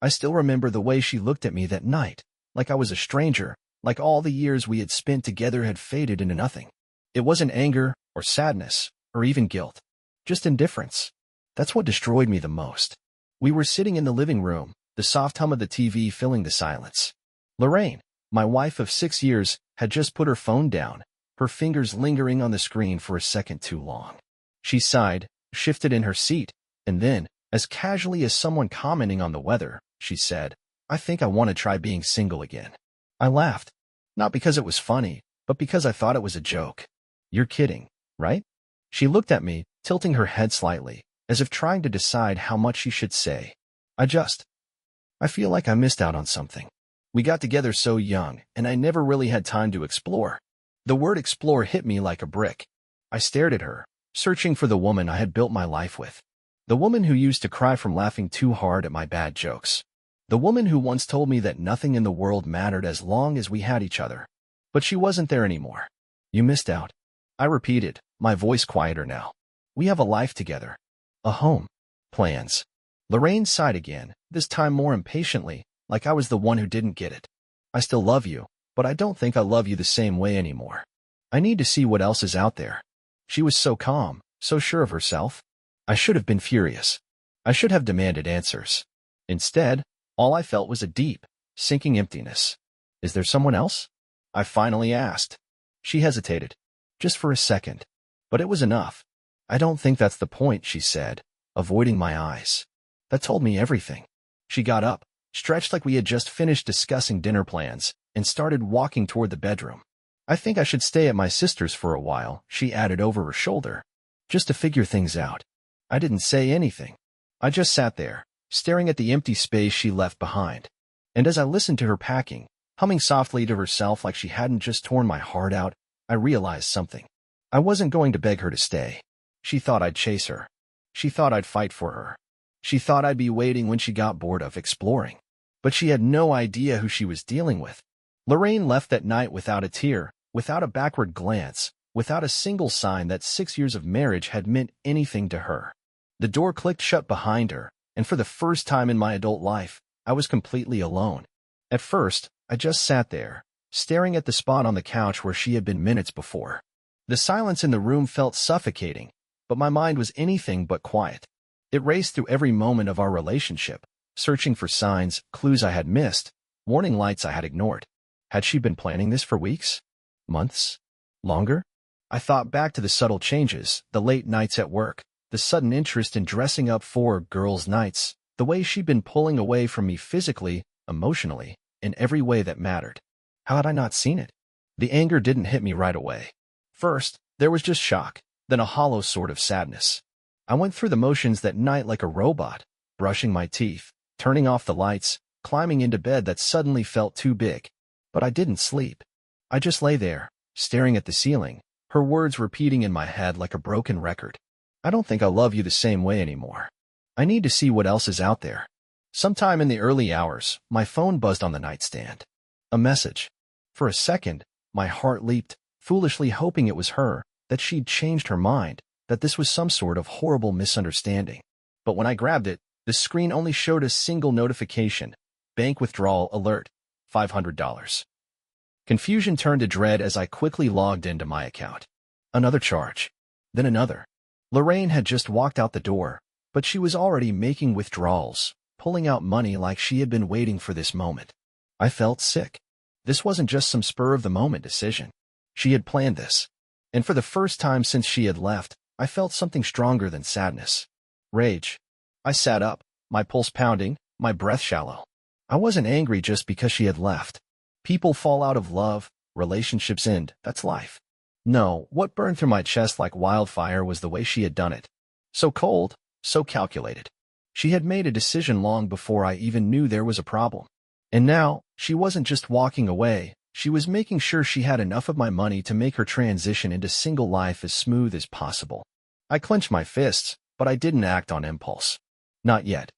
I still remember the way she looked at me that night, like I was a stranger, like all the years we had spent together had faded into nothing. It wasn't anger or sadness or even guilt, just indifference. That's what destroyed me the most. We were sitting in the living room, the soft hum of the TV filling the silence. Lorraine, my wife of 6 years, had just put her phone down, her fingers lingering on the screen for a second too long. She sighed, shifted in her seat, and then, as casually as someone commenting on the weather, she said, "I think I want to try being single again." I laughed, not because it was funny, but because I thought it was a joke. "You're kidding, right?" She looked at me, tilting her head slightly, as if trying to decide how much she should say. I feel like I missed out on something. We got together so young, and I never really had time to explore. The word explore hit me like a brick. I stared at her, searching for the woman I had built my life with. The woman who used to cry from laughing too hard at my bad jokes. The woman who once told me that nothing in the world mattered as long as we had each other. But she wasn't there anymore. "You missed out," I repeated, my voice quieter now. "We have a life together. A home. Plans." Lorraine sighed again, this time more impatiently, like I was the one who didn't get it. "I still love you, but I don't think I love you the same way anymore. I need to see what else is out there." She was so calm, so sure of herself. I should have been furious. I should have demanded answers. Instead, all I felt was a deep, sinking emptiness. "Is there someone else?" I finally asked. She hesitated, just for a second, but it was enough. "I don't think that's the point," she said, avoiding my eyes. That told me everything. She got up, stretched like we had just finished discussing dinner plans, and started walking toward the bedroom. "I think I should stay at my sister's for a while," she added over her shoulder, "just to figure things out." I didn't say anything. I just sat there, staring at the empty space she left behind. And as I listened to her packing, humming softly to herself like she hadn't just torn my heart out, I realized something. I wasn't going to beg her to stay. She thought I'd chase her. She thought I'd fight for her. She thought I'd be waiting when she got bored of exploring. But she had no idea who she was dealing with. Lorraine left that night without a tear, without a backward glance, without a single sign that 6 years of marriage had meant anything to her. The door clicked shut behind her, and for the first time in my adult life, I was completely alone. At first, I just sat there, staring at the spot on the couch where she had been minutes before. The silence in the room felt suffocating, but my mind was anything but quiet. It raced through every moment of our relationship, searching for signs, clues I had missed, warning lights I had ignored. Had she been planning this for weeks? Months? Longer? I thought back to the subtle changes, the late nights at work, the sudden interest in dressing up for girls' nights, the way she'd been pulling away from me physically, emotionally, in every way that mattered. How had I not seen it? The anger didn't hit me right away. First, there was just shock, then a hollow sort of sadness. I went through the motions that night like a robot, brushing my teeth, turning off the lights, climbing into bed that suddenly felt too big. But I didn't sleep. I just lay there, staring at the ceiling, her words repeating in my head like a broken record. "I don't think I love you the same way anymore. I need to see what else is out there." Sometime in the early hours, my phone buzzed on the nightstand. A message. For a second, my heart leaped, foolishly hoping it was her, that she'd changed her mind, that this was some sort of horrible misunderstanding. But when I grabbed it, the screen only showed a single notification. Bank withdrawal alert, $500. Confusion turned to dread as I quickly logged into my account. Another charge. Then another. Lorraine had just walked out the door, but she was already making withdrawals, pulling out money like she had been waiting for this moment. I felt sick. This wasn't just some spur-of-the-moment decision. She had planned this. And for the first time since she had left, I felt something stronger than sadness. Rage. I sat up, my pulse pounding, my breath shallow. I wasn't angry just because she had left. People fall out of love, relationships end, that's life. No, what burned through my chest like wildfire was the way she had done it. So cold, so calculated. She had made a decision long before I even knew there was a problem. And now, she wasn't just walking away, she was making sure she had enough of my money to make her transition into single life as smooth as possible. I clenched my fists, but I didn't act on impulse. Not yet.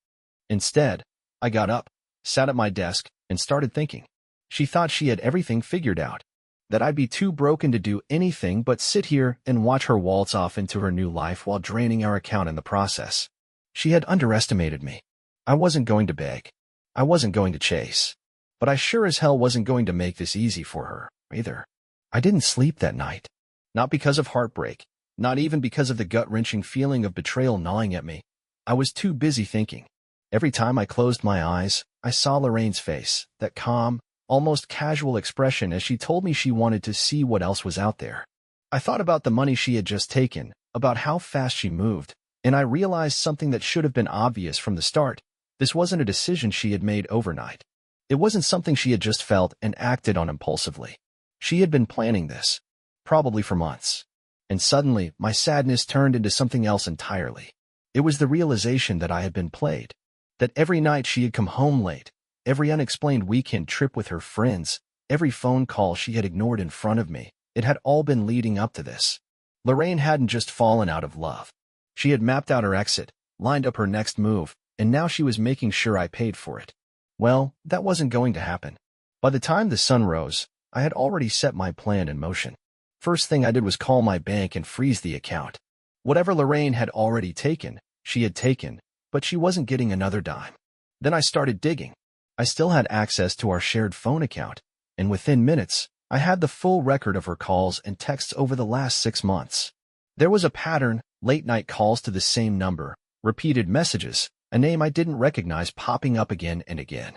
Instead, I got up, sat at my desk, and started thinking. She thought she had everything figured out, that I'd be too broken to do anything but sit here and watch her waltz off into her new life while draining our account in the process. She had underestimated me. I wasn't going to beg. I wasn't going to chase. But I sure as hell wasn't going to make this easy for her, either. I didn't sleep that night. Not because of heartbreak, not even because of the gut-wrenching feeling of betrayal gnawing at me. I was too busy thinking. Every time I closed my eyes, I saw Lorraine's face, that calm, almost casual expression as she told me she wanted to see what else was out there. I thought about the money she had just taken, about how fast she moved, and I realized something that should have been obvious from the start. This wasn't a decision she had made overnight. It wasn't something she had just felt and acted on impulsively. She had been planning this, probably for months. And suddenly, my sadness turned into something else entirely. It was the realization that I had been played. That every night she had come home late, every unexplained weekend trip with her friends, every phone call she had ignored in front of me, it had all been leading up to this. Lorraine hadn't just fallen out of love. She had mapped out her exit, lined up her next move, and now she was making sure I paid for it. Well, that wasn't going to happen. By the time the sun rose, I had already set my plan in motion. First thing I did was call my bank and freeze the account. Whatever Lorraine had already taken, she had taken, but she wasn't getting another dime. Then I started digging. I still had access to our shared phone account, and within minutes, I had the full record of her calls and texts over the last 6 months. There was a pattern, late-night calls to the same number, repeated messages, a name I didn't recognize popping up again and again.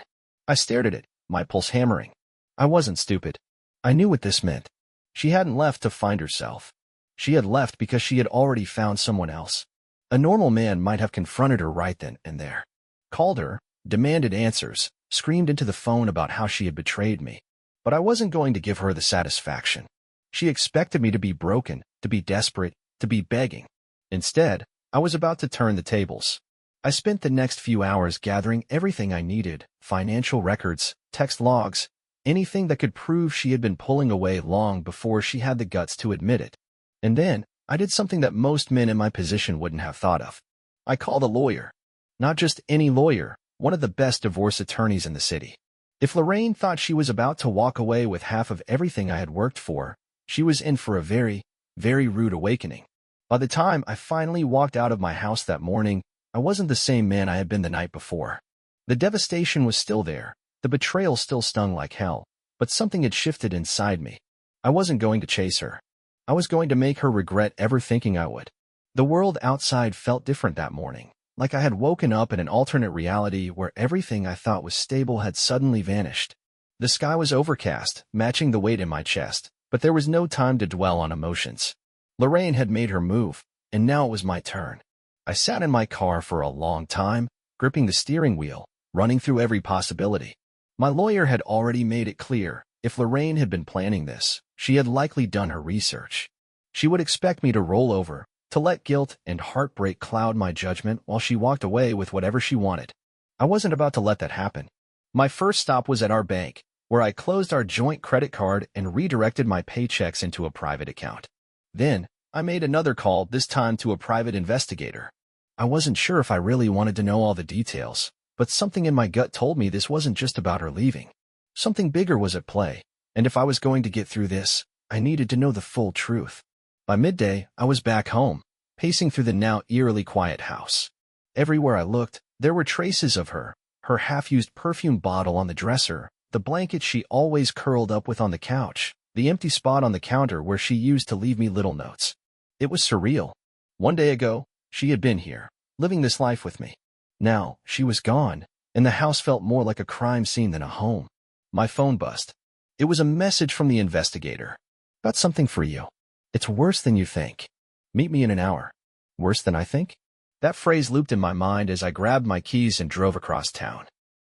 I stared at it, my pulse hammering. I wasn't stupid. I knew what this meant. She hadn't left to find herself. She had left because she had already found someone else. A normal man might have confronted her right then and there. Called her, demanded answers, screamed into the phone about how she had betrayed me. But I wasn't going to give her the satisfaction. She expected me to be broken, to be desperate, to be begging. Instead, I was about to turn the tables. I spent the next few hours gathering everything I needed, financial records, text logs, anything that could prove she had been pulling away long before she had the guts to admit it. And then, I did something that most men in my position wouldn't have thought of. I called a lawyer. Not just any lawyer, one of the best divorce attorneys in the city. If Lorraine thought she was about to walk away with half of everything I had worked for, she was in for a very, very rude awakening. By the time I finally walked out of my house that morning, I wasn't the same man I had been the night before. The devastation was still there, the betrayal still stung like hell, but something had shifted inside me. I wasn't going to chase her. I was going to make her regret ever thinking I would. The world outside felt different that morning, like I had woken up in an alternate reality where everything I thought was stable had suddenly vanished. The sky was overcast, matching the weight in my chest, but there was no time to dwell on emotions. Lorraine had made her move, and now it was my turn. I sat in my car for a long time, gripping the steering wheel, running through every possibility. My lawyer had already made it clear, if Lorraine had been planning this, she had likely done her research. She would expect me to roll over, to let guilt and heartbreak cloud my judgment while she walked away with whatever she wanted. I wasn't about to let that happen. My first stop was at our bank, where I closed our joint credit card and redirected my paychecks into a private account. Then, I made another call, this time to a private investigator. I wasn't sure if I really wanted to know all the details, but something in my gut told me this wasn't just about her leaving. Something bigger was at play, and if I was going to get through this, I needed to know the full truth. By midday, I was back home, pacing through the now eerily quiet house. Everywhere I looked, there were traces of her half-used perfume bottle on the dresser, the blanket she always curled up with on the couch, the empty spot on the counter where she used to leave me little notes. It was surreal. One day ago, she had been here, living this life with me. Now, she was gone, and the house felt more like a crime scene than a home. My phone buzzed. It was a message from the investigator. Got something for you. It's worse than you think. Meet me in an hour. Worse than I think? That phrase looped in my mind as I grabbed my keys and drove across town.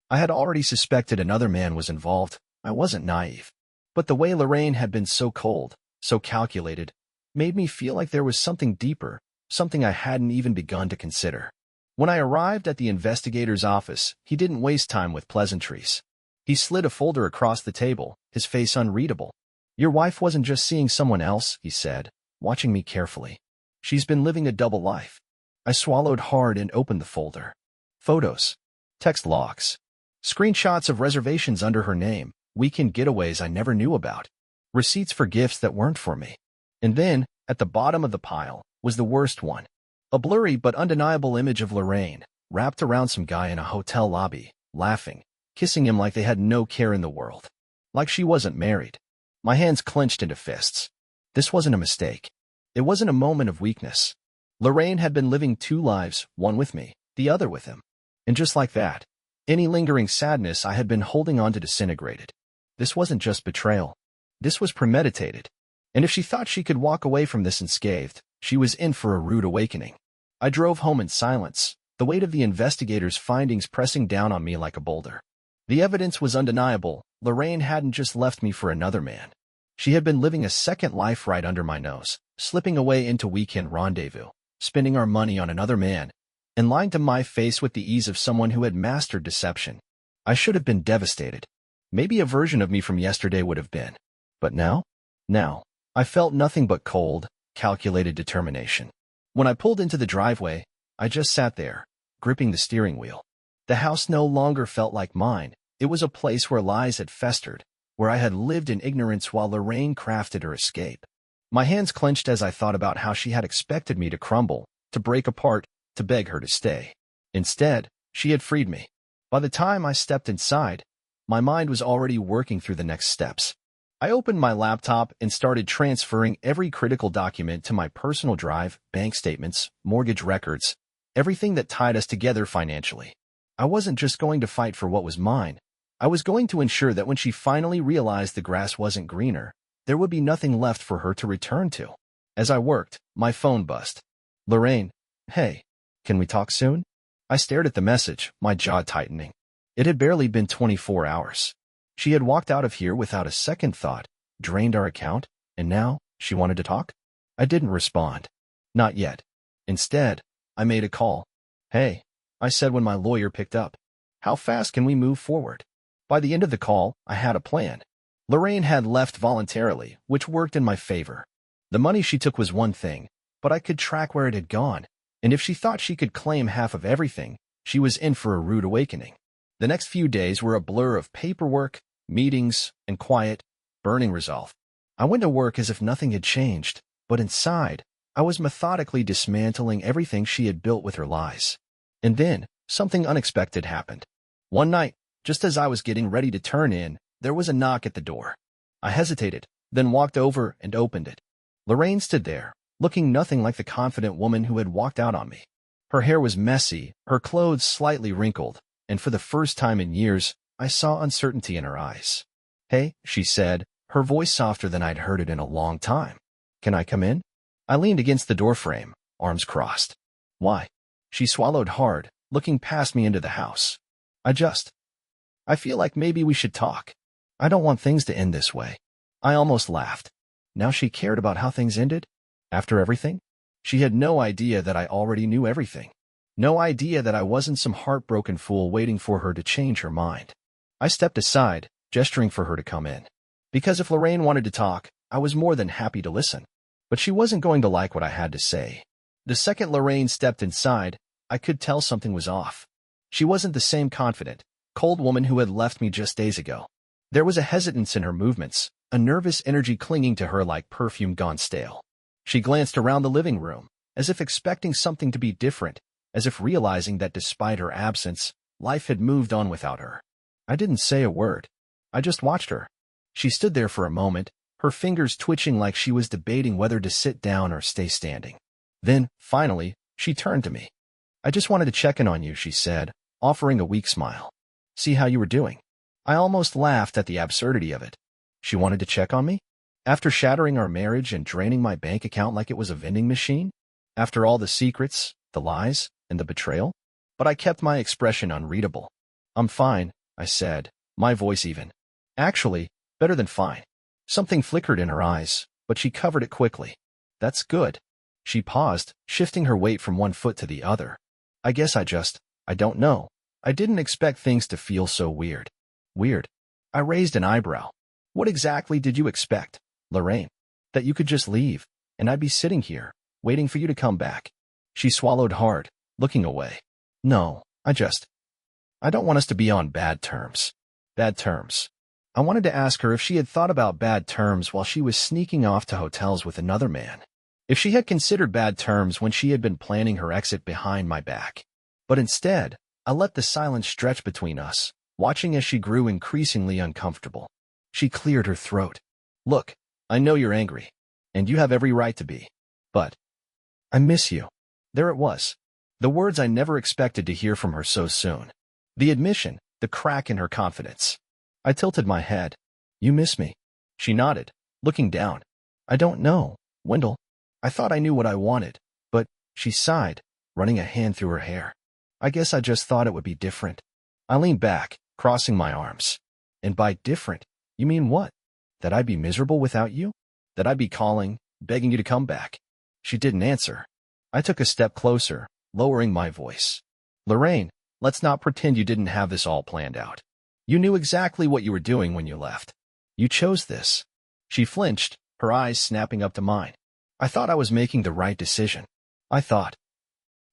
I had already suspected another man was involved. I wasn't naive. But the way Lorraine had been so cold, so calculated, made me feel like there was something deeper, something I hadn't even begun to consider. When I arrived at the investigator's office, he didn't waste time with pleasantries. He slid a folder across the table, his face unreadable. Your wife wasn't just seeing someone else, he said, watching me carefully. She's been living a double life. I swallowed hard and opened the folder. Photos, text logs, screenshots of reservations under her name, weekend getaways I never knew about, receipts for gifts that weren't for me. And then, at the bottom of the pile, was the worst one. A blurry but undeniable image of Lorraine, wrapped around some guy in a hotel lobby, laughing, kissing him like they had no care in the world. Like she wasn't married. My hands clenched into fists. This wasn't a mistake. It wasn't a moment of weakness. Lorraine had been living two lives, one with me, the other with him. And just like that, any lingering sadness I had been holding on to disintegrated. This wasn't just betrayal. This was premeditated. And if she thought she could walk away from this unscathed, she was in for a rude awakening. I drove home in silence, the weight of the investigators' findings pressing down on me like a boulder. The evidence was undeniable. Lorraine hadn't just left me for another man. She had been living a second life right under my nose, slipping away into weekend rendezvous, spending our money on another man, and lying to my face with the ease of someone who had mastered deception. I should have been devastated. Maybe a version of me from yesterday would have been. But now? Now, I felt nothing but cold, calculated determination. When I pulled into the driveway, I just sat there, gripping the steering wheel. The house no longer felt like mine. It was a place where lies had festered, where I had lived in ignorance while Lorraine crafted her escape. My hands clenched as I thought about how she had expected me to crumble, to break apart, to beg her to stay. Instead, she had freed me. By the time I stepped inside, my mind was already working through the next steps. I opened my laptop and started transferring every critical document to my personal drive, bank statements, mortgage records, everything that tied us together financially. I wasn't just going to fight for what was mine. I was going to ensure that when she finally realized the grass wasn't greener, there would be nothing left for her to return to. As I worked, my phone buzzed. Lorraine, hey, can we talk soon? I stared at the message, my jaw tightening. It had barely been 24 hours. She had walked out of here without a second thought, drained our account, and now she wanted to talk? I didn't respond. Not yet. Instead, I made a call. Hey, I said when my lawyer picked up. How fast can we move forward? By the end of the call, I had a plan. Lorraine had left voluntarily, which worked in my favor. The money she took was one thing, but I could track where it had gone, and if she thought she could claim half of everything, she was in for a rude awakening. The next few days were a blur of paperwork, meetings, and quiet, burning resolve. I went to work as if nothing had changed, but inside, I was methodically dismantling everything she had built with her lies. And then, something unexpected happened. One night, just as I was getting ready to turn in, there was a knock at the door. I hesitated, then walked over and opened it. Lorraine stood there, looking nothing like the confident woman who had walked out on me. Her hair was messy, her clothes slightly wrinkled, and for the first time in years, I saw uncertainty in her eyes. Hey, she said, her voice softer than I'd heard it in a long time. Can I come in? I leaned against the doorframe, arms crossed. Why? She swallowed hard, looking past me into the house. I feel like maybe we should talk. I don't want things to end this way. I almost laughed. Now she cared about how things ended? After everything? She had no idea that I already knew everything. No idea that I wasn't some heartbroken fool waiting for her to change her mind. I stepped aside, gesturing for her to come in. Because if Lorraine wanted to talk, I was more than happy to listen. But she wasn't going to like what I had to say. The second Lorraine stepped inside, I could tell something was off. She wasn't the same confident, cold woman who had left me just days ago. There was a hesitance in her movements, a nervous energy clinging to her like perfume gone stale. She glanced around the living room, as if expecting something to be different, as if realizing that despite her absence, life had moved on without her. I didn't say a word. I just watched her. She stood there for a moment, her fingers twitching like she was debating whether to sit down or stay standing. Then, finally, she turned to me. I just wanted to check in on you, she said, offering a weak smile. See how you were doing. I almost laughed at the absurdity of it. She wanted to check on me? After shattering our marriage and draining my bank account like it was a vending machine? After all the secrets, the lies, and the betrayal? But I kept my expression unreadable. I'm fine, I said, my voice even. Actually, better than fine. Something flickered in her eyes, but she covered it quickly. That's good. She paused, shifting her weight from one foot to the other. I guess I don't know. I didn't expect things to feel so weird. Weird. I raised an eyebrow. What exactly did you expect, Lorraine? That you could just leave, and I'd be sitting here, waiting for you to come back. She swallowed hard, looking away. No, I don't want us to be on bad terms. Bad terms. I wanted to ask her if she had thought about bad terms while she was sneaking off to hotels with another man. If she had considered bad terms when she had been planning her exit behind my back. But instead, I let the silence stretch between us, watching as she grew increasingly uncomfortable. She cleared her throat. Look, I know you're angry, and you have every right to be. But I miss you. There it was. The words I never expected to hear from her so soon. The admission, the crack in her confidence. I tilted my head. You miss me? She nodded, looking down. I don't know, Wendell. I thought I knew what I wanted, but, she sighed, running a hand through her hair. I guess I just thought it would be different. I leaned back, crossing my arms. And by different, you mean what? That I'd be miserable without you? That I'd be calling, begging you to come back? She didn't answer. I took a step closer, lowering my voice. Lorraine, let's not pretend you didn't have this all planned out. You knew exactly what you were doing when you left. You chose this. She flinched, her eyes snapping up to mine. I thought I was making the right decision. I thought.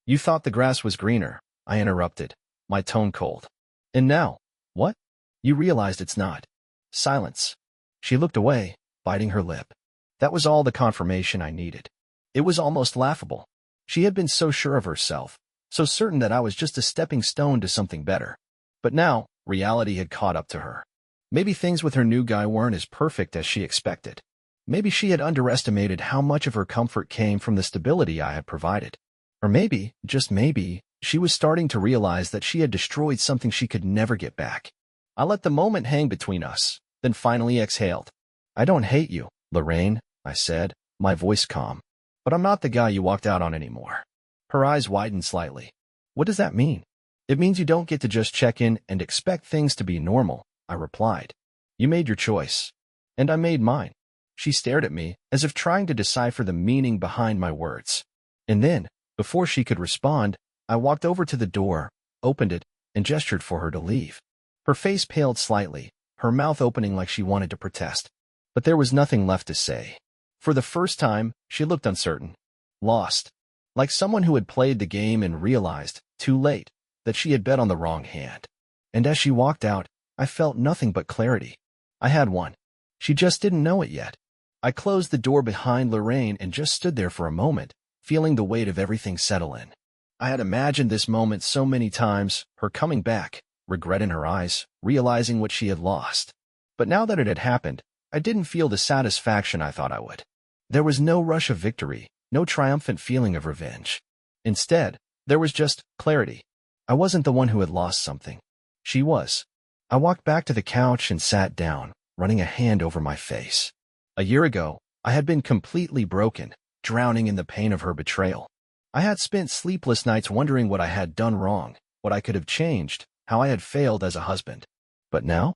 You thought the grass was greener, I interrupted, my tone cold. And now, what? You realized it's not. Silence. She looked away, biting her lip. That was all the confirmation I needed. It was almost laughable. She had been so sure of herself, so certain that I was just a stepping stone to something better. But now, reality had caught up to her. Maybe things with her new guy weren't as perfect as she expected. Maybe she had underestimated how much of her comfort came from the stability I had provided. Or maybe, just maybe, she was starting to realize that she had destroyed something she could never get back. I let the moment hang between us, then finally exhaled. I don't hate you, Lorraine, I said, my voice calm. But I'm not the guy you walked out on anymore. Her eyes widened slightly. What does that mean? It means you don't get to just check in and expect things to be normal, I replied. You made your choice. And I made mine. She stared at me, as if trying to decipher the meaning behind my words. And then, before she could respond, I walked over to the door, opened it, and gestured for her to leave. Her face paled slightly, her mouth opening like she wanted to protest. But there was nothing left to say. For the first time, she looked uncertain, lost, like someone who had played the game and realized, too late, that she had bet on the wrong hand. And as she walked out, I felt nothing but clarity. I had one. She just didn't know it yet. I closed the door behind Lorraine and just stood there for a moment, feeling the weight of everything settle in. I had imagined this moment so many times, her coming back, regret in her eyes, realizing what she had lost. But now that it had happened, I didn't feel the satisfaction I thought I would. There was no rush of victory, no triumphant feeling of revenge. Instead, there was just clarity. I wasn't the one who had lost something. She was. I walked back to the couch and sat down, running a hand over my face. A year ago, I had been completely broken, drowning in the pain of her betrayal. I had spent sleepless nights wondering what I had done wrong, what I could have changed, how I had failed as a husband. But now,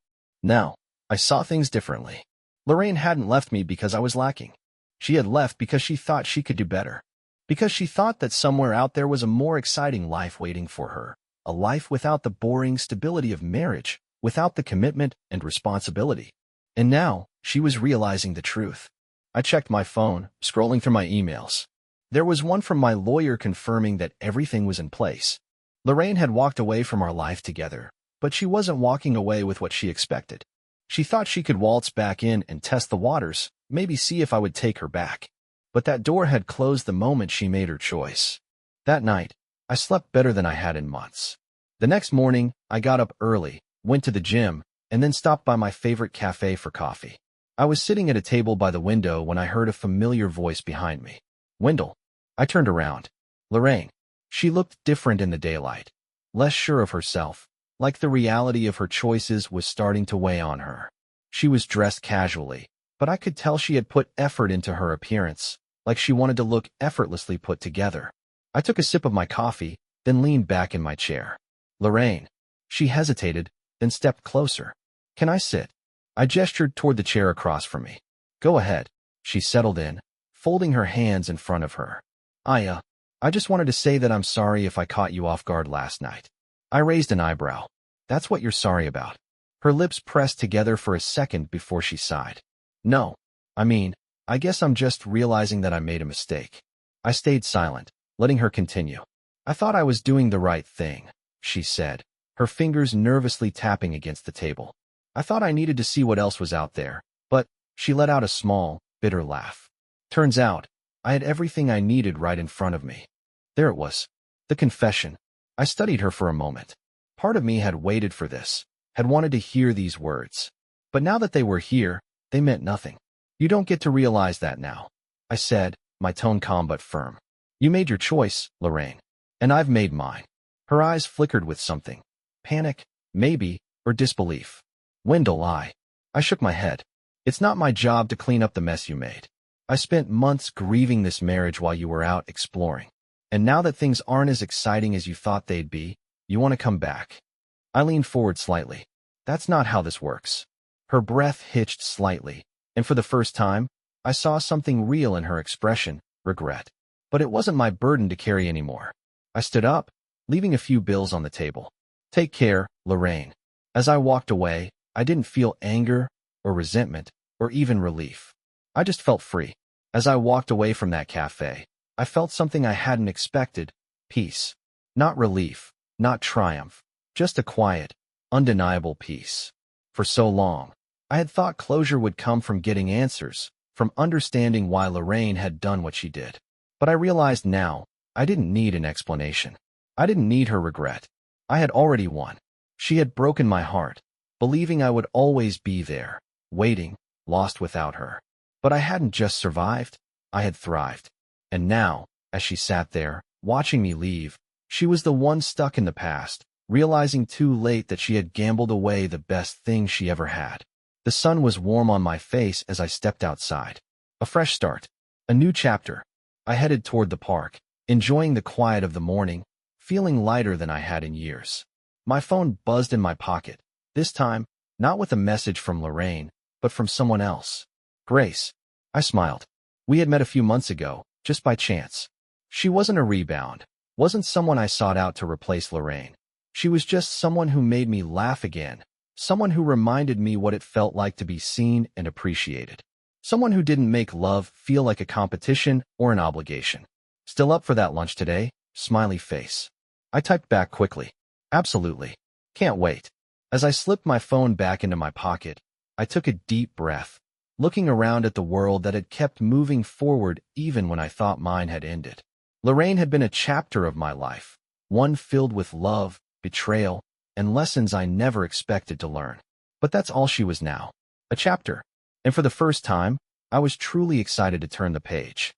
I saw things differently. Lorraine hadn't left me because I was lacking. She had left because she thought she could do better. Because she thought that somewhere out there was a more exciting life waiting for her. A life without the boring stability of marriage, without the commitment and responsibility. And now, she was realizing the truth. I checked my phone, scrolling through my emails. There was one from my lawyer confirming that everything was in place. Lorraine had walked away from our life together, but she wasn't walking away with what she expected. She thought she could waltz back in and test the waters, maybe see if I would take her back. But that door had closed the moment she made her choice. That night, I slept better than I had in months. The next morning, I got up early, went to the gym, and then stopped by my favorite cafe for coffee. I was sitting at a table by the window when I heard a familiar voice behind me. Wendell. I turned around. Lorraine. She looked different in the daylight. Less sure of herself, like the reality of her choices was starting to weigh on her. She was dressed casually, but I could tell she had put effort into her appearance, like she wanted to look effortlessly put together. I took a sip of my coffee, then leaned back in my chair. Lorraine. She hesitated, then stepped closer. Can I sit? I gestured toward the chair across from me. Go ahead. She settled in, folding her hands in front of her. I just wanted to say that I'm sorry if I caught you off guard last night. I raised an eyebrow. That's what you're sorry about. Her lips pressed together for a second before she sighed. No. I guess I'm just realizing that I made a mistake. I stayed silent, letting her continue. I thought I was doing the right thing, she said, her fingers nervously tapping against the table. I thought I needed to see what else was out there, but she let out a small, bitter laugh. Turns out, I had everything I needed right in front of me. There it was. The confession. I studied her for a moment. Part of me had waited for this, had wanted to hear these words. But now that they were here, they meant nothing. You don't get to realize that now, I said, my tone calm but firm. You made your choice, Lorraine. And I've made mine. Her eyes flickered with something. Panic, maybe, or disbelief. Wendell, I shook my head. It's not my job to clean up the mess you made. I spent months grieving this marriage while you were out exploring. And now that things aren't as exciting as you thought they'd be, you want to come back. I leaned forward slightly. That's not how this works. Her breath hitched slightly, and for the first time, I saw something real in her expression, regret. But it wasn't my burden to carry anymore. I stood up, leaving a few bills on the table. Take care, Lorraine. As I walked away, I didn't feel anger or resentment or even relief. I just felt free. As I walked away from that cafe, I felt something I hadn't expected, peace. Not relief, not triumph, just a quiet, undeniable peace. For so long, I had thought closure would come from getting answers, from understanding why Lorraine had done what she did. But I realized now, I didn't need an explanation. I didn't need her regret. I had already won. She had broken my heart, believing I would always be there, waiting, lost without her. But I hadn't just survived, I had thrived. And now, as she sat there, watching me leave, she was the one stuck in the past, realizing too late that she had gambled away the best thing she ever had. The sun was warm on my face as I stepped outside. A fresh start. A new chapter. I headed toward the park, enjoying the quiet of the morning, feeling lighter than I had in years. My phone buzzed in my pocket, this time, not with a message from Lorraine, but from someone else. Grace. I smiled. We had met a few months ago, just by chance. She wasn't a rebound, wasn't someone I sought out to replace Lorraine. She was just someone who made me laugh again, someone who reminded me what it felt like to be seen and appreciated. Someone who didn't make love feel like a competition or an obligation. Still up for that lunch today? Smiley face. I typed back quickly. Absolutely. Can't wait. As I slipped my phone back into my pocket, I took a deep breath, looking around at the world that had kept moving forward even when I thought mine had ended. Lorraine had been a chapter of my life, one filled with love, betrayal, and lessons I never expected to learn. But that's all she was now. A chapter. And for the first time, I was truly excited to turn the page.